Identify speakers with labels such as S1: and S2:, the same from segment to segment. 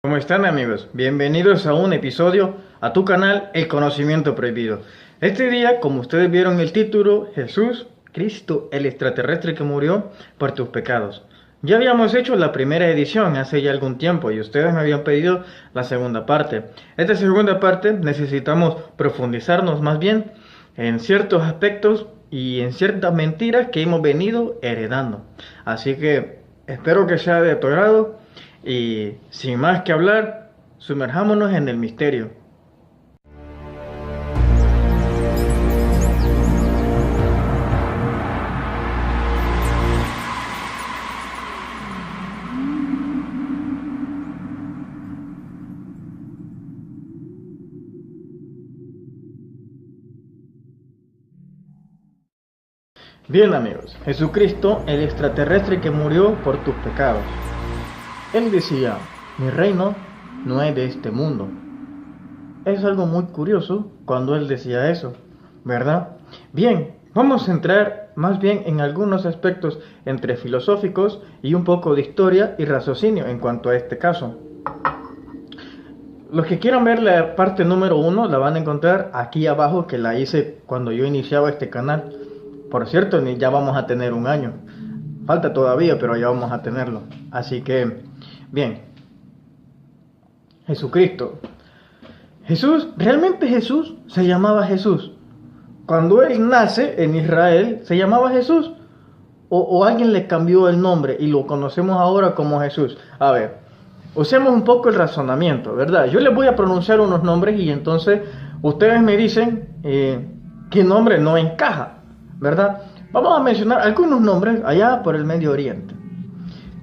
S1: ¿Cómo están, amigos? Bienvenidos a un episodio a tu canal El Conocimiento Prohibido. Este día, como ustedes vieron el título, Jesús, Cristo, el extraterrestre que murió por tus pecados. Ya habíamos hecho la primera edición hace ya algún tiempo y ustedes me habían pedido la segunda parte. Esta segunda parte necesitamos profundizarnos más bien en ciertos aspectos y en ciertas mentiras que hemos venido heredando. Así que espero que sea de tu agrado. Y sin más que hablar, sumerjámonos en el misterio. Bien, amigos, Jesucristo, el extraterrestre que murió por tus pecados. Él decía, mi reino no es de este mundo. Es algo muy curioso cuando él decía eso, ¿verdad? Bien, vamos a entrar más bien en algunos aspectos entre filosóficos y un poco de historia y raciocinio en cuanto a este caso. Los que quieran ver la parte número 1 la van a encontrar aquí abajo, que la hice cuando yo iniciaba este canal. Por cierto, ya vamos a tener un año. Falta todavía, pero ya vamos a tenerlo. Así que, bien. Jesucristo. Realmente Jesús se llamaba Jesús. Cuando él nace en Israel, ¿se llamaba Jesús? ¿O alguien le cambió el nombre y lo conocemos ahora como Jesús? A ver, usemos un poco el razonamiento, ¿verdad? Yo les voy a pronunciar unos nombres y entonces ustedes me dicen qué nombre no encaja, ¿verdad? Vamos a mencionar algunos nombres allá por el Medio Oriente.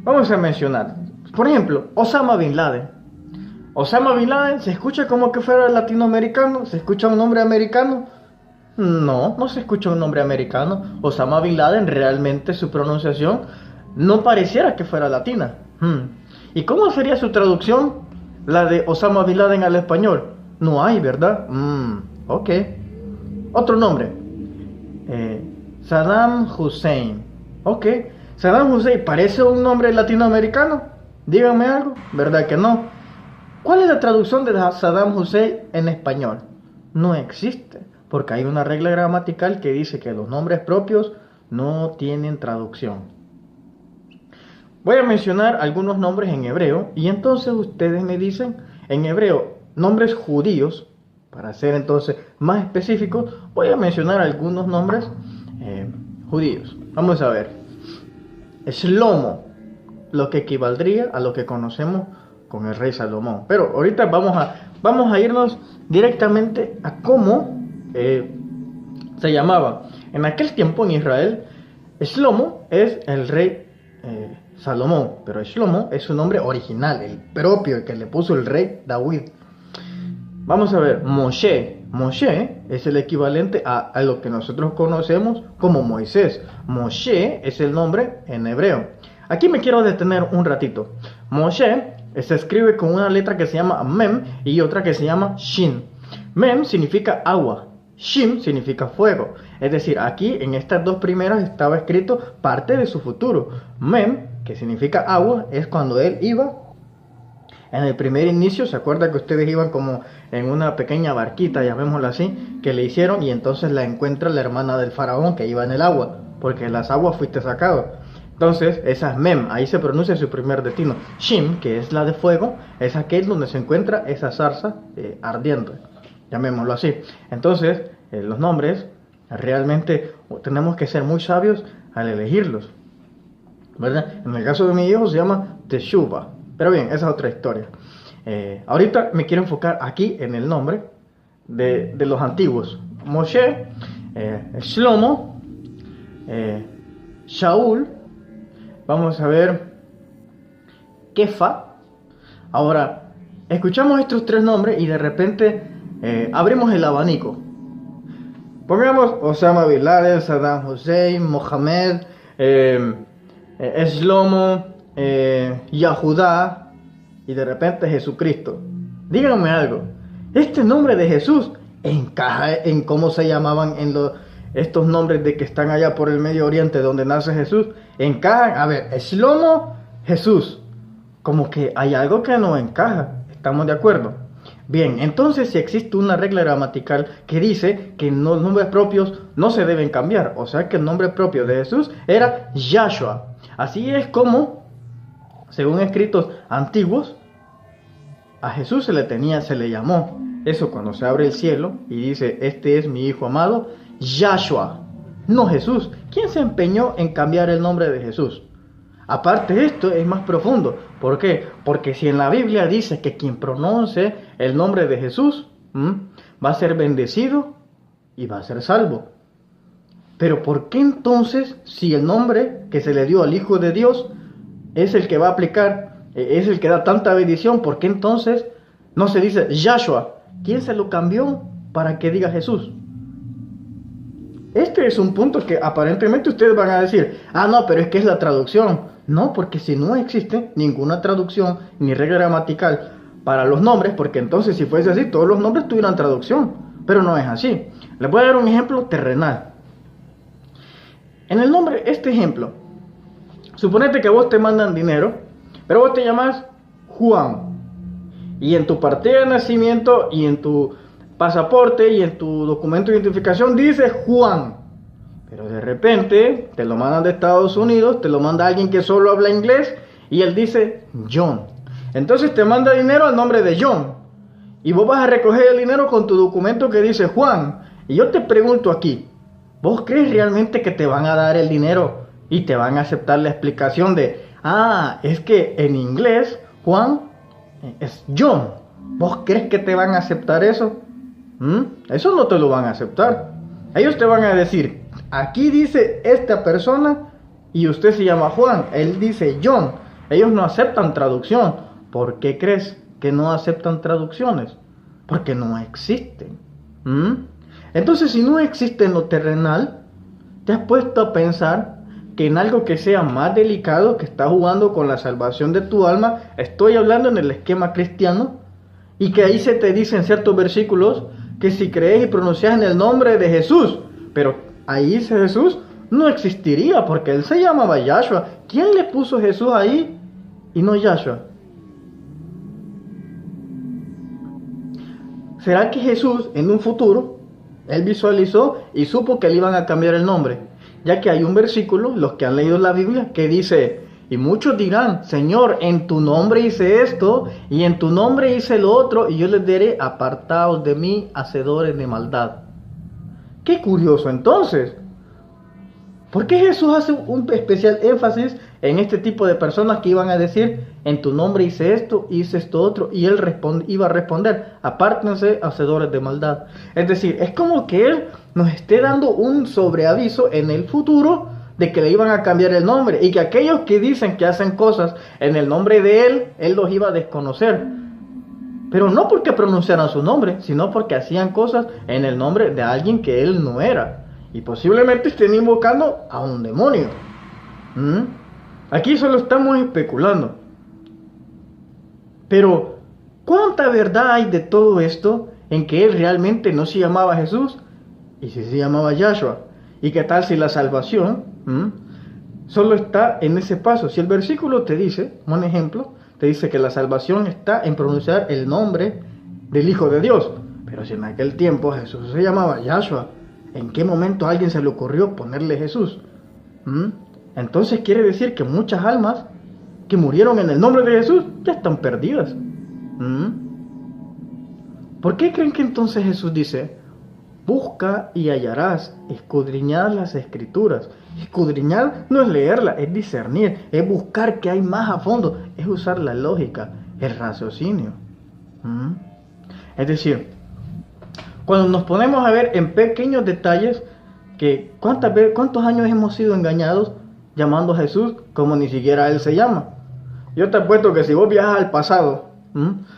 S1: Vamos a mencionar, por ejemplo, Osama Bin Laden. Osama Bin Laden, ¿se escucha como que fuera latinoamericano? ¿Se escucha un nombre americano? No, no se escucha un nombre americano. Osama Bin Laden, realmente su pronunciación no pareciera que fuera latina. ¿Y cómo sería su traducción? La de Osama Bin Laden al español. No hay, ¿verdad? Ok. Otro nombre. Saddam Hussein. Ok. Saddam Hussein, ¿parece un nombre latinoamericano? Díganme algo. ¿Verdad que no? ¿Cuál es la traducción de Saddam Hussein en español? No existe, porque hay una regla gramatical que dice que los nombres propios no tienen traducción. Voy a mencionar algunos nombres en hebreo y entonces ustedes me dicen en hebreo nombres judíos. Para ser entonces más específicos, voy a mencionar algunos nombres judíos. Vamos a ver. Shlomo, lo que equivaldría a lo que conocemos con el rey Salomón. Pero ahorita vamos a irnos directamente a cómo se llamaba. En aquel tiempo en Israel, Shlomo es el rey Salomón, pero Shlomo es su nombre original, el propio, el que le puso el rey David. Vamos a ver, Moshe. Moshe es el equivalente a lo que nosotros conocemos como Moisés. Moshe es el nombre en hebreo. Aquí me quiero detener un ratito. Moshe se escribe con una letra que se llama Mem y otra que se llama Shin. Mem significa agua, Shin significa fuego. Es decir, aquí en estas dos primeras estaba escrito parte de su futuro. Mem, que significa agua, es cuando él iba en el primer inicio. ¿Se acuerda que ustedes iban como en una pequeña barquita, llamémosla así, que le hicieron y entonces la encuentra la hermana del faraón que iba en el agua, porque en las aguas fuiste sacado? Entonces, esa es Mem, ahí se pronuncia su primer destino. Shin, que es la de fuego, es aquel donde se encuentra esa zarza ardiente, llamémoslo así. Entonces, los nombres, realmente tenemos que ser muy sabios al elegirlos, ¿verdad? En el caso de mi hijo se llama Teshuva, pero bien, esa es otra historia. Ahorita me quiero enfocar aquí en el nombre de los antiguos. Moshe, Shlomo, Shaul. Vamos a ver Kefa. Ahora, escuchamos estos tres nombres y de repente abrimos el abanico. Pongamos Osama Bin Laden, Saddam Hussein, Mohammed, Shlomo, Yahudá y de repente Jesucristo. Díganme algo. ¿Este nombre de Jesús encaja en cómo se llamaban estos nombres de que están allá por el Medio Oriente donde nace Jesús? ¿Encajan? A ver, Shlomo, Jesús. como que hay algo que no encaja. ¿Estamos de acuerdo? Bien, entonces si existe una regla gramatical que dice que los nombres propios no se deben cambiar, o sea que el nombre propio de Jesús era Yahshua. Así es como, según escritos antiguos, a Jesús se le llamó. Eso cuando se abre el cielo y dice, este es mi hijo amado, Yahshua, no Jesús. ¿Quién se empeñó en cambiar el nombre de Jesús? Aparte, esto es más profundo. ¿Por qué? Porque si en la Biblia dice que quien pronuncie el nombre de Jesús va a ser bendecido y va a ser salvo. Pero ¿por qué entonces, si el nombre que se le dio al Hijo de Dios es el que va a aplicar, es el que da tanta bendición, por qué entonces no se dice Yahshua? ¿Quién se lo cambió para que diga Jesús? Este es un punto que aparentemente ustedes van a decir, no, pero es que es la traducción. No, porque si no existe ninguna traducción ni regla gramatical para los nombres, porque entonces si fuese así, todos los nombres tuvieran traducción, pero no es así. Les voy a dar un ejemplo terrenal. En el nombre, este ejemplo, suponete que a vos te mandan dinero, pero vos te llamas Juan, y en tu partida de nacimiento y en tu pasaporte y en tu documento de identificación dice Juan, pero de repente te lo mandan de Estados Unidos, te lo manda alguien que solo habla inglés y él dice John. Entonces te manda dinero al nombre de John y vos vas a recoger el dinero con tu documento que dice Juan. Y yo te pregunto aquí, ¿vos crees realmente que te van a dar el dinero y te van a aceptar la explicación de es que en inglés Juan es John? ¿Vos crees que te van a aceptar eso? Eso no te lo van a aceptar. Ellos te van a decir, aquí dice esta persona y usted se llama Juan, él dice John. Ellos no aceptan traducción. ¿Por qué crees que no aceptan traducciones? Porque no existen. Entonces, si no existe en lo terrenal, ¿te has puesto a pensar que en algo que sea más delicado, que está jugando con la salvación de tu alma, estoy hablando en el esquema cristiano, y que ahí se te dicen ciertos versículos que si crees y pronuncias en el nombre de Jesús, pero ahí dice Jesús, no existiría porque él se llamaba Yahshua? ¿Quién le puso Jesús ahí y no Yahshua? ¿Será que Jesús en un futuro, él visualizó y supo que le iban a cambiar el nombre? Ya que hay un versículo, los que han leído la Biblia, que dice, y muchos dirán, Señor, en tu nombre hice esto, y en tu nombre hice lo otro, y yo les diré, apartaos de mí, hacedores de maldad. Qué curioso entonces. ¿Por qué Jesús hace un especial énfasis en este tipo de personas que iban a decir, en tu nombre hice esto, hice esto otro, y él iba a responder, apártense, hacedores de maldad? Es decir, es como que él nos esté dando un sobreaviso en el futuro de que le iban a cambiar el nombre y que aquellos que dicen que hacen cosas en el nombre de él los iba a desconocer. Pero no porque pronunciaran su nombre, sino porque hacían cosas en el nombre de alguien que él no era. Y posiblemente estén invocando a un demonio. Aquí solo estamos especulando. Pero, ¿cuánta verdad hay de todo esto en que él realmente no se llamaba Jesús y sí se llamaba Yahshua? ¿Y qué tal si la salvación solo está en ese paso? Si el versículo te dice, un ejemplo, te dice que la salvación está en pronunciar el nombre del Hijo de Dios. Pero si en aquel tiempo Jesús se llamaba Yahshua, ¿en qué momento a alguien se le ocurrió ponerle Jesús? Entonces quiere decir que muchas almas que murieron en el nombre de Jesús ya están perdidas. ¿Por qué creen que entonces Jesús dice, busca y hallarás, escudriñad las escrituras? Escudriñar no es leerla, es discernir, es buscar qué hay más a fondo, es usar la lógica, el raciocinio. Es decir, cuando nos ponemos a ver en pequeños detalles, que ¿cuántos años hemos sido engañados llamando a Jesús como ni siquiera Él se llama? Yo te apuesto que si vos viajas al pasado,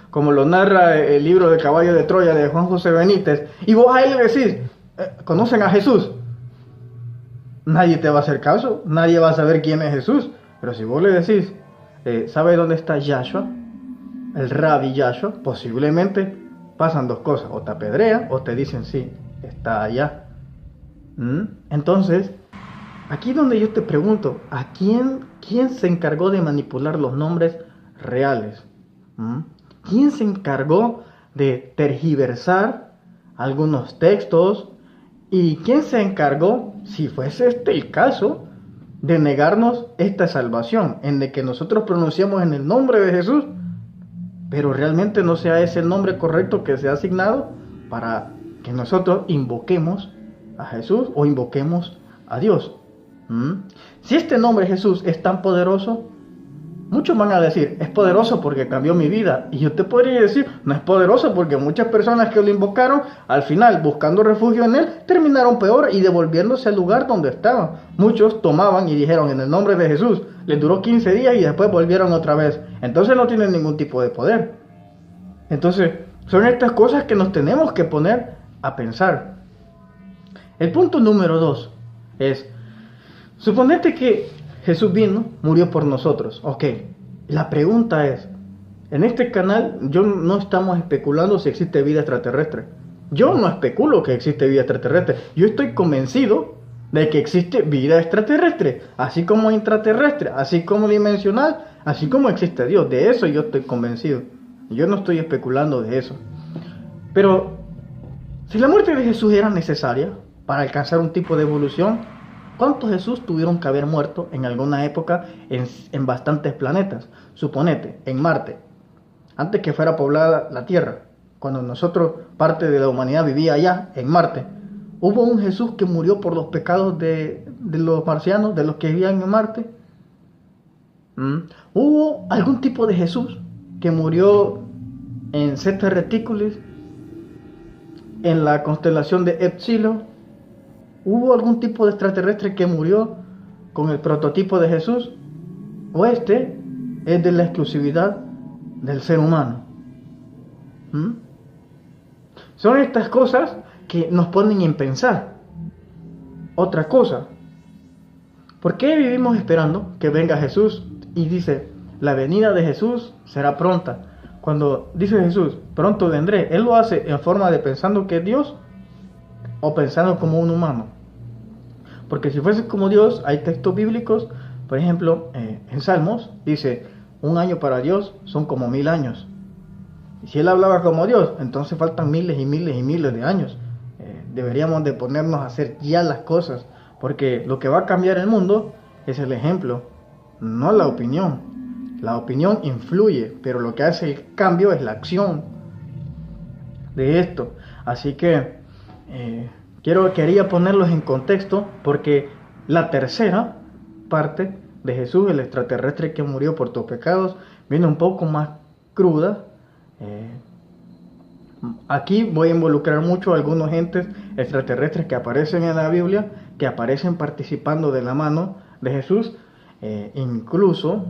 S1: como lo narra el libro de Caballo de Troya de Juan José Benítez, y vos a él le decís, ¿conocen a Jesús? Nadie te va a hacer caso, nadie va a saber quién es Jesús. Pero si vos le decís, ¿sabe dónde está Yahshua? El Rabbi Yahshua, posiblemente pasan dos cosas, o te apedrean o te dicen, sí, está allá. Entonces, aquí donde yo te pregunto, ¿quién se encargó de manipular los nombres reales? ¿Mm? ¿Quién se encargó de tergiversar algunos textos? ¿Y quién se encargó, si fuese este el caso, de negarnos esta salvación, en de que nosotros pronunciamos en el nombre de Jesús, pero realmente no sea ese el nombre correcto que se ha asignado para que nosotros invoquemos a Jesús o invoquemos a Dios? Si este nombre Jesús es tan poderoso, muchos van a decir, es poderoso porque cambió mi vida. Y yo te podría decir, no es poderoso porque muchas personas que lo invocaron, al final, buscando refugio en él, terminaron peor y devolviéndose al lugar donde estaban. Muchos tomaban y dijeron, en el nombre de Jesús. Les duró 15 días y después volvieron otra vez. Entonces no tienen ningún tipo de poder. Entonces, son estas cosas que nos tenemos que poner a pensar. El punto número 2 es, suponete que Jesús vino, murió por nosotros. Ok, la pregunta es, en este canal yo no estamos especulando si existe vida extraterrestre. Yo no especulo que existe vida extraterrestre. Yo estoy convencido de que existe vida extraterrestre, así como intraterrestre, así como dimensional, así como existe Dios. De eso yo estoy convencido. Yo no estoy especulando de eso. Pero, si la muerte de Jesús era necesaria para alcanzar un tipo de evolución, ¿cuántos Jesús tuvieron que haber muerto en alguna época en bastantes planetas? Suponete, en Marte, antes que fuera poblada la Tierra, cuando nosotros, parte de la humanidad vivía allá, en Marte, ¿hubo un Jesús que murió por los pecados de los marcianos, de los que vivían en Marte? ¿Hubo algún tipo de Jesús que murió en Zeta Reticulis, en la constelación de Epsilon? ¿Hubo algún tipo de extraterrestre que murió con el prototipo de Jesús? ¿O este es de la exclusividad del ser humano? Son estas cosas que nos ponen en pensar. Otra cosa, ¿por qué vivimos esperando que venga Jesús? Y dice, la venida de Jesús será pronta. Cuando dice Jesús, pronto vendré, ¿Él lo hace en forma de pensando que es Dios o pensando como un humano? Porque si fuese como Dios, hay textos bíblicos, por ejemplo, en Salmos, dice, un año para Dios son como 1000 años. Y si Él hablaba como Dios, entonces faltan miles y miles y miles de años. Deberíamos de ponernos a hacer ya las cosas, porque lo que va a cambiar el mundo es el ejemplo, no la opinión. La opinión influye, pero lo que hace el cambio es la acción de esto. Así que quería ponerlos en contexto, porque la tercera parte de Jesús, el extraterrestre que murió por tus pecados, viene un poco más cruda. Aquí voy a involucrar mucho a algunos entes extraterrestres que aparecen en la Biblia, que aparecen participando de la mano de Jesús. Incluso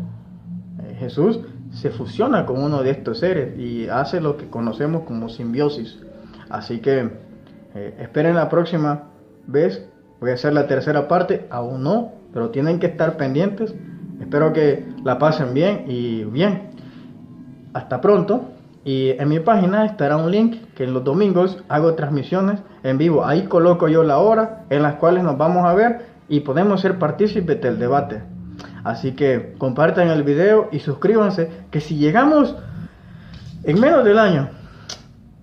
S1: Jesús se fusiona con uno de estos seres y hace lo que conocemos como simbiosis. Así que esperen la próxima vez. Voy a hacer la tercera parte, aún no, pero tienen que estar pendientes. Espero que la pasen bien y bien. Hasta pronto. Y en mi página estará un link que en los domingos hago transmisiones en vivo. Ahí coloco yo la hora en las cuales nos vamos a ver y podemos ser partícipes del debate. Así que compartan el video y suscríbanse, que si llegamos en menos del año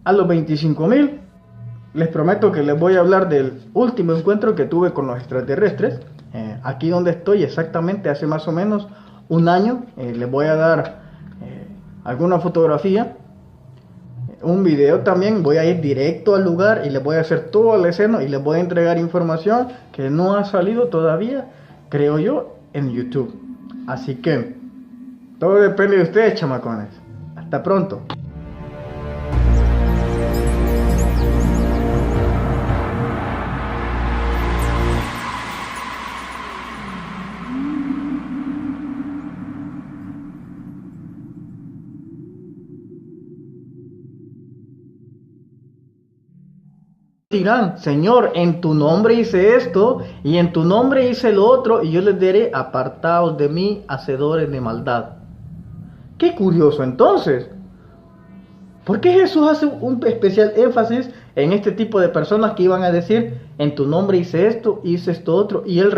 S1: a los 25,000, les prometo que les voy a hablar del último encuentro que tuve con los extraterrestres. Aquí donde estoy exactamente hace más o menos un año. Les voy a dar alguna fotografía, un video también. Voy a ir directo al lugar y les voy a hacer toda la escena y les voy a entregar información que no ha salido todavía, creo yo, en YouTube. Así que todo depende de ustedes, chamacones. Hasta pronto. Dirán, Señor, en tu nombre hice esto y en tu nombre hice lo otro, y yo les diré, apartaos de mí, hacedores de maldad. Qué curioso entonces. ¿Por qué Jesús hace un especial énfasis en este tipo de personas que iban a decir, en tu nombre hice esto otro, y él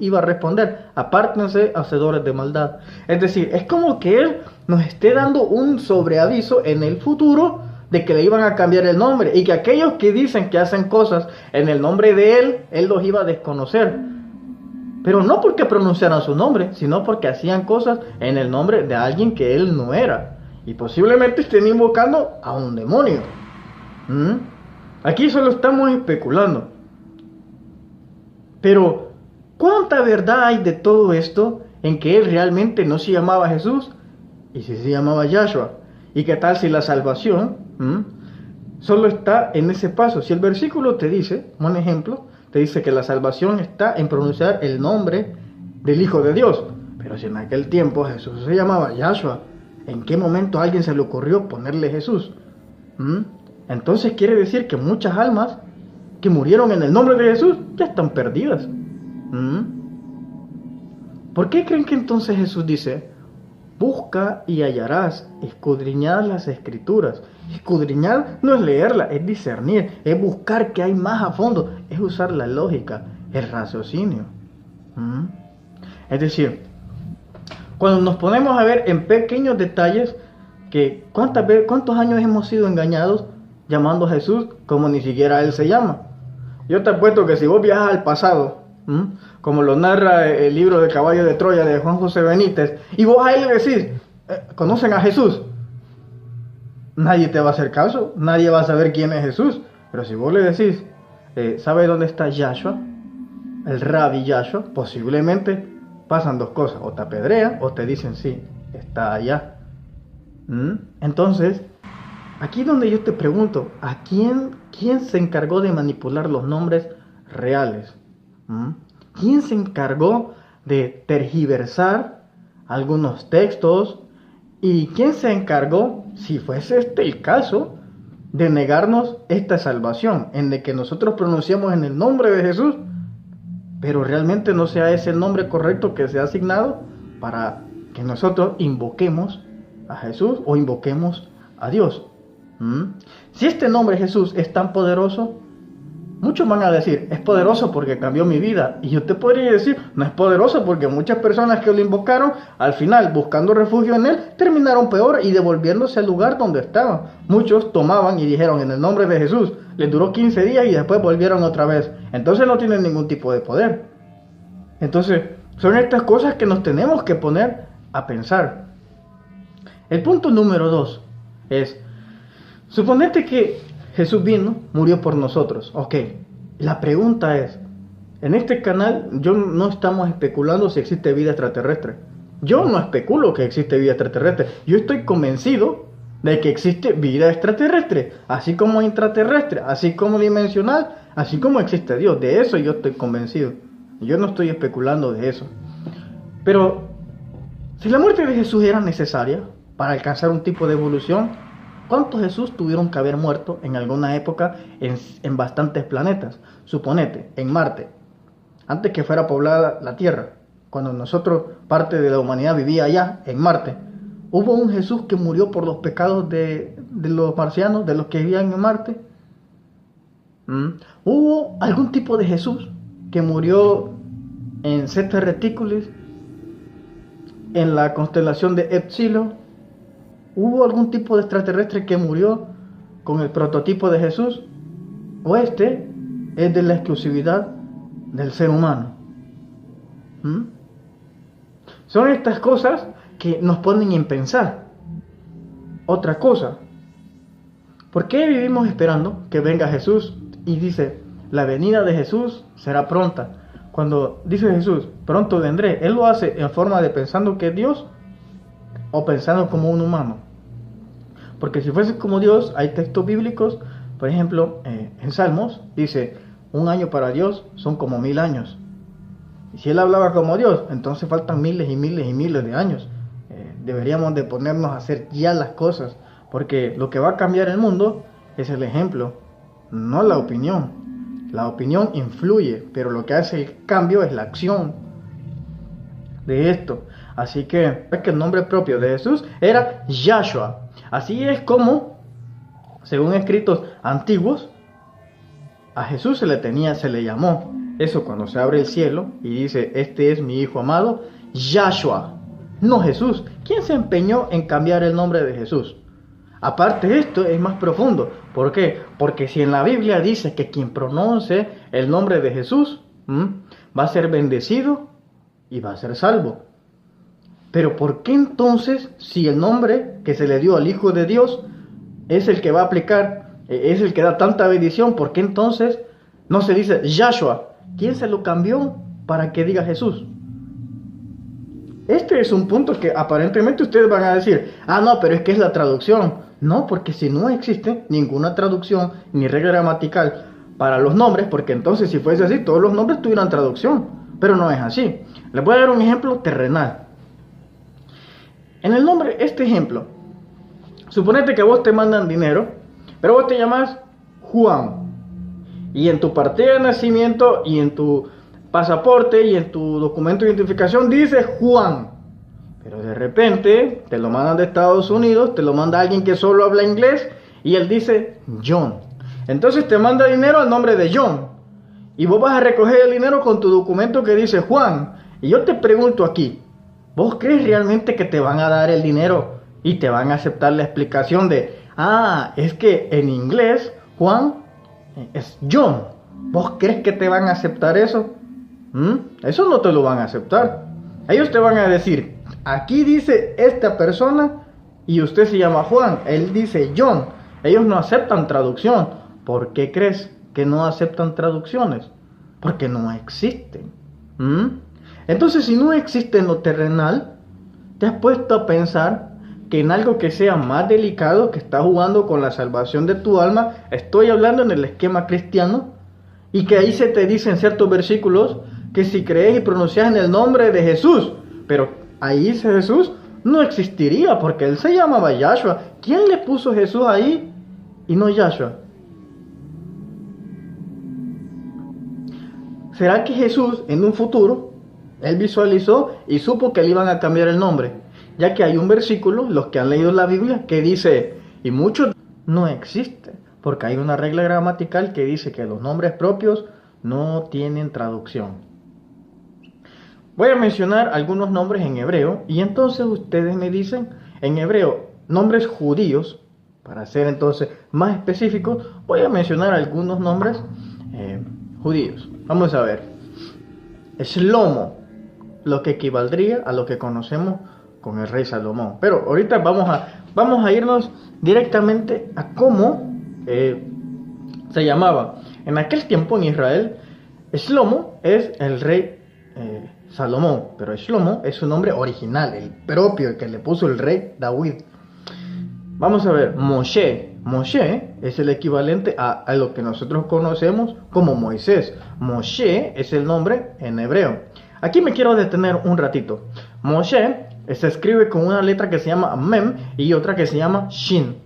S1: iba a responder, apártense, hacedores de maldad. Es decir, es como que él nos esté dando un sobreaviso en el futuro de que le iban a cambiar el nombre, y que aquellos que dicen que hacen cosas en el nombre de él los iba a desconocer. Pero no porque pronunciaran su nombre, sino porque hacían cosas en el nombre de alguien que él no era. Y posiblemente estén invocando a un demonio. Aquí solo estamos especulando. Pero, ¿cuánta verdad hay de todo esto en que él realmente no se llamaba Jesús? Y si se llamaba Yahshua. ¿Y qué tal si la salvación solo está en ese paso? Si el versículo te dice, un ejemplo, te dice que la salvación está en pronunciar el nombre del Hijo de Dios. Pero si en aquel tiempo Jesús se llamaba Yahshua, ¿en qué momento a alguien se le ocurrió ponerle Jesús? Entonces quiere decir que muchas almas que murieron en el nombre de Jesús ya están perdidas. ¿Por qué creen que entonces Jesús dice, busca y hallarás, escudriñad las escrituras? Escudriñar no es leerla, es discernir, es buscar qué hay más a fondo, es usar la lógica, el raciocinio. Es decir, cuando nos ponemos a ver en pequeños detalles, que ¿cuántos años hemos sido engañados llamando a Jesús como ni siquiera Él se llama? Yo te apuesto que si vos viajas al pasado, como lo narra el libro de Caballo de Troya de Juan José Benítez, y vos a él le decís, ¿conocen a Jesús? Nadie te va a hacer caso, nadie va a saber quién es Jesús. Pero si vos le decís, ¿sabe dónde está Yahshua? El Rabbi Yahshua, posiblemente pasan dos cosas, o te apedrean o te dicen sí, está allá. Entonces, aquí donde yo te pregunto, ¿a quién se encargó de manipular los nombres reales? ¿Quién se encargó de tergiversar algunos textos? ¿Y quién se encargó, si fuese este el caso, de negarnos esta salvación, en de que nosotros pronunciamos en el nombre de Jesús, pero realmente no sea ese el nombre correcto que se ha asignado para que nosotros invoquemos a Jesús o invoquemos a Dios? Si este nombre Jesús es tan poderoso, muchos van a decir, es poderoso porque cambió mi vida. Y yo te podría decir, no es poderoso porque muchas personas que lo invocaron, al final, buscando refugio en él, terminaron peor y devolviéndose al lugar donde estaban. Muchos tomaban y dijeron, en el nombre de Jesús. Les duró 15 días y después volvieron otra vez. Entonces no tienen ningún tipo de poder. Entonces, son estas cosas que nos tenemos que poner a pensar. El punto número 2 es, suponete que Jesús vino, murió por nosotros. Ok, la pregunta es, en este canal yo no estamos especulando si existe vida extraterrestre. Yo no especulo que existe vida extraterrestre. Yo estoy convencido de que existe vida extraterrestre, así como intraterrestre, así como dimensional, así como existe Dios. De eso yo estoy convencido. Yo no estoy especulando de eso. Pero, si la muerte de Jesús era necesaria para alcanzar un tipo de evolución, ¿cuántos Jesús tuvieron que haber muerto en alguna época en bastantes planetas? Suponete, en Marte, antes que fuera poblada la Tierra, cuando nosotros, parte de la humanidad vivía allá, en Marte, ¿hubo un Jesús que murió por los pecados de los marcianos, de los que vivían en Marte? ¿Hubo algún tipo de Jesús que murió en Zeta Reticulis, en la constelación de Epsilon? ¿Hubo algún tipo de extraterrestre que murió con el prototipo de Jesús? ¿O este es de la exclusividad del ser humano? Son estas cosas que nos ponen en pensar. Otra cosa, ¿por qué vivimos esperando que venga Jesús? Y dice, la venida de Jesús será pronta. Cuando dice Jesús, pronto vendré, ¿Él lo hace en forma de pensando que es Dios o pensando como un humano? Porque si fuese como Dios, hay textos bíblicos, por ejemplo, en Salmos, dice, un año para Dios son como 1000 años. Y si Él hablaba como Dios, entonces faltan miles y miles y miles de años. Deberíamos de ponernos a hacer ya las cosas, porque lo que va a cambiar el mundo es el ejemplo, no la opinión. La opinión influye, pero lo que hace el cambio es la acción de esto. Así que es que el nombre propio de Jesús era Yahshua. Así es como, según escritos antiguos, A Jesús se le llamó eso cuando se abre el cielo y dice, este es mi hijo amado, Yahshua, no Jesús. ¿Quién se empeñó en cambiar el nombre de Jesús? Aparte de esto es más profundo. ¿Por qué? Porque si en la Biblia dice que quien pronuncie el nombre de Jesús va a ser bendecido y va a ser salvo. Pero ¿por qué entonces, si el nombre que se le dio al Hijo de Dios es el que va a aplicar, es el que da tanta bendición, por qué entonces no se dice Yahshua? ¿Quién se lo cambió para que diga Jesús? Este es un punto que aparentemente ustedes van a decir, no, pero es que es la traducción. No, porque si no existe ninguna traducción ni regla gramatical para los nombres, porque entonces si fuese así, todos los nombres tuvieran traducción, pero no es así. Les voy a dar un ejemplo terrenal. En el nombre, este ejemplo, suponete que a vos te mandan dinero, pero vos te llamas Juan, y en tu partida de nacimiento, y en tu pasaporte, y en tu documento de identificación dice Juan, pero de repente te lo mandan de Estados Unidos, te lo manda alguien que solo habla inglés, y él dice John. Entonces te manda dinero al nombre de John, y vos vas a recoger el dinero con tu documento que dice Juan. Y yo te pregunto aquí, ¿vos crees realmente que te van a dar el dinero y te van a aceptar la explicación de, es que en inglés Juan es John? ¿Vos crees que te van a aceptar eso? Eso no te lo van a aceptar. Ellos te van a decir, aquí dice esta persona y usted se llama Juan, él dice John. Ellos no aceptan traducción. ¿Por qué crees que no aceptan traducciones? Porque no existen. Entonces, si no existe en lo terrenal, ¿te has puesto a pensar que en algo que sea más delicado, que está jugando con la salvación de tu alma, estoy hablando en el esquema cristiano, y que ahí se te dicen ciertos versículos que si crees y pronuncias en el nombre de Jesús, pero ahí dice Jesús, no existiría porque él se llamaba Yahshua? ¿Quién le puso Jesús ahí y no Yahshua? ¿Será que Jesús en un futuro, él visualizó y supo que le iban a cambiar el nombre? Ya que hay un versículo, los que han leído la Biblia, que dice, y muchos no existen, porque hay una regla gramatical que dice que los nombres propios no tienen traducción. Voy a mencionar algunos nombres en hebreo, y entonces ustedes me dicen, en hebreo, nombres judíos, para ser entonces más específicos, voy a mencionar algunos nombres judíos. Vamos a ver. Shlomo, lo que equivaldría a lo que conocemos con el rey Salomón. Pero ahorita vamos a irnos directamente a cómo se llamaba. En aquel tiempo en Israel, Shlomo es el rey Salomón, pero Shlomo es su nombre original, el propio, el que le puso el rey David. Vamos a ver, Moshe. Moshe es el equivalente a lo que nosotros conocemos como Moisés. Moshe es el nombre en hebreo. Aquí me quiero detener un ratito. Moshe se escribe con una letra que se llama Mem y otra que se llama Shin.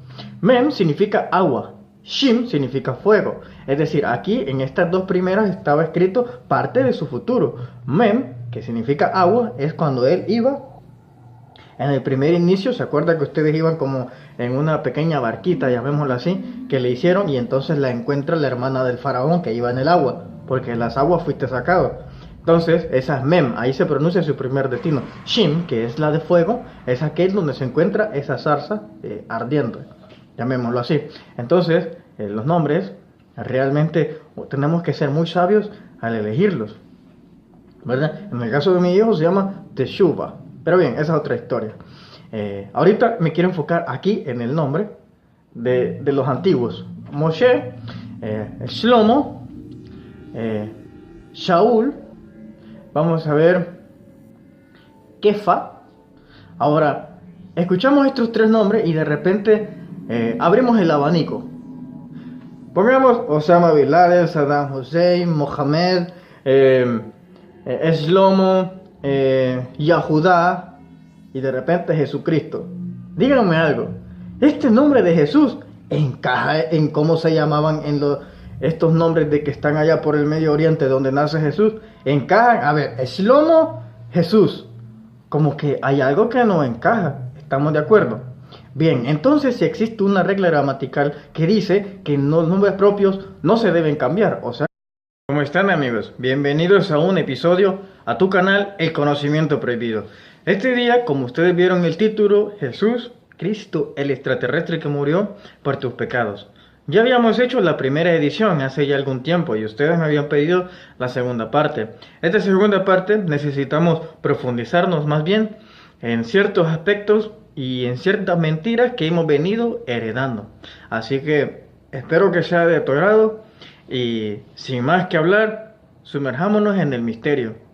S1: Mem significa agua, Shin significa fuego. Es decir, aquí en estas dos primeras estaba escrito parte de su futuro. Mem, que significa agua, es cuando él iba en el primer inicio. ¿Se acuerda que ustedes iban como en una pequeña barquita, llamémosla así, que le hicieron, y entonces la encuentra la hermana del faraón que iba en el agua, porque en las aguas fuiste sacado? Entonces, esa es Mem, ahí se pronuncia su primer destino. Shin, que es la de fuego, es aquel donde se encuentra esa zarza ardiente, llamémoslo así. Entonces, los nombres, realmente tenemos que ser muy sabios al elegirlos, ¿verdad? En el caso de mi hijo se llama Teshuva, pero bien, esa es otra historia. Ahorita me quiero enfocar aquí en el nombre de los antiguos. Moshe, Shlomo, Shaul, vamos a ver, Kefa. Ahora, escuchamos estos tres nombres y de repente abrimos el abanico. Pongamos Osama Bin Laden, Saddam Hussein, Mohammed, Shlomo, Yahudá, y de repente Jesucristo. Díganme algo, ¿este nombre de Jesús encaja en cómo se llamaban estos nombres de que están allá por el Medio Oriente donde nace Jesús? ¿Encajan? A ver, Shlomo, Jesús, como que hay algo que no encaja, ¿estamos de acuerdo? Bien, entonces si existe una regla gramatical que dice que los nombres propios no se deben cambiar, o sea... ¿Cómo están, amigos? Bienvenidos a un episodio a tu canal El Conocimiento Prohibido. Este día, como ustedes vieron el título, Jesús, Cristo, el extraterrestre que murió por tus pecados. Ya habíamos hecho la primera edición hace ya algún tiempo y ustedes me habían pedido la segunda parte. Esta segunda parte necesitamos profundizarnos más bien en ciertos aspectos y en ciertas mentiras que hemos venido heredando. Así que espero que sea de tu agrado y sin más que hablar, sumerjámonos en el misterio.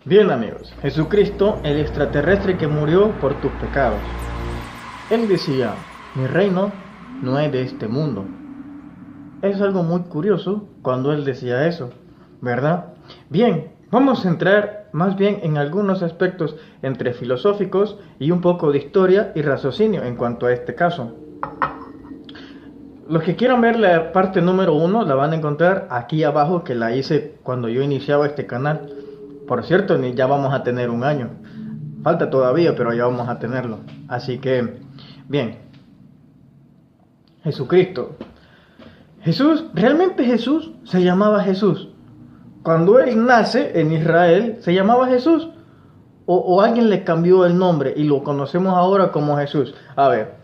S1: Bien, amigos, Jesucristo, el extraterrestre que murió por tus pecados. Él decía, mi reino no es de este mundo. Es algo muy curioso cuando él decía eso, ¿verdad? Bien, vamos a entrar más bien en algunos aspectos entre filosóficos y un poco de historia y raciocinio en cuanto a este caso. Los que quieran ver la parte número 1 la van a encontrar aquí abajo, que la hice cuando yo iniciaba este canal. Por cierto, ya vamos a tener un año. Falta todavía, pero ya vamos a tenerlo. Así que, bien. Jesucristo. Realmente Jesús se llamaba Jesús. Cuando él nace en Israel, se llamaba Jesús. O alguien le cambió el nombre y lo conocemos ahora como Jesús. A ver,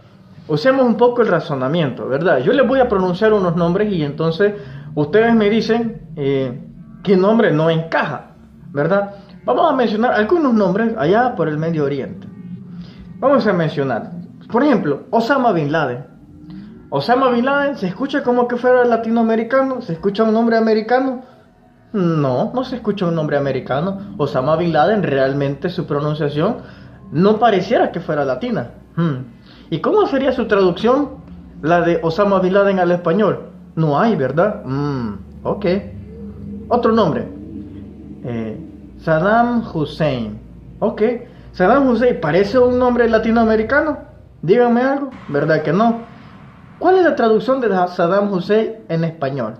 S1: usemos un poco el razonamiento, ¿verdad? Yo les voy a pronunciar unos nombres y entonces ustedes me dicen qué nombre no encaja, ¿verdad? Vamos a mencionar algunos nombres allá por el Medio Oriente. Vamos a mencionar, por ejemplo, Osama Bin Laden. Osama Bin Laden, ¿se escucha como que fuera latinoamericano? ¿Se escucha un nombre americano? No, no se escucha un nombre americano. Osama Bin Laden, realmente su pronunciación no pareciera que fuera latina. ¿Y cómo sería su traducción? La de Osama Bin Laden al español. No hay, ¿verdad? Ok. Otro nombre. Saddam Hussein. Ok. Saddam Hussein, ¿parece un nombre latinoamericano? Díganme algo. ¿Verdad que no? ¿Cuál es la traducción de Saddam Hussein en español?